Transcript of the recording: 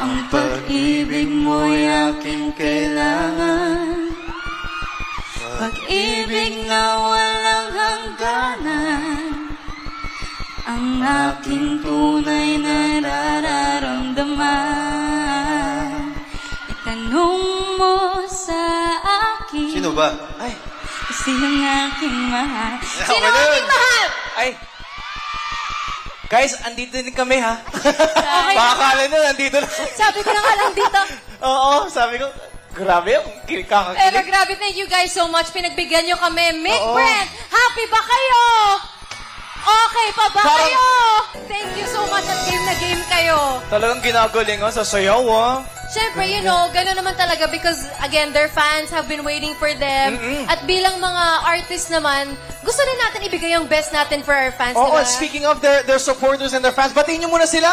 Ang pag-ibig mo'y aking kailangan, pag-ibig na walang hangganan, ang aking tunay na nararamdaman. Itanong mo sa akin. Sino ba? Ay. Sinong aking mahal? Sino aking mahal? Ay. Guys, andito din kami, ha? Okay. Baka akala nyo, nandito lang. Sabi ko na nga lang dito. Oo, sabi ko, grabe, Pero kakakilig. grabe, thank you guys so much. Pinagbigyan nyo kami. Mick Oo. Brent, happy ba kayo? Okay pa ba Parang- kayo? Thank you so much at game na game kayo. Talagang ginagaling, sa sayaw, Siyempre, you know, gano'n naman talaga because, again, their fans have been waiting for them. At bilang mga artists naman, gusto rin natin ibigay yung best natin for our fans, Oo, diba? speaking of their supporters and their fans, batiin nyo muna sila.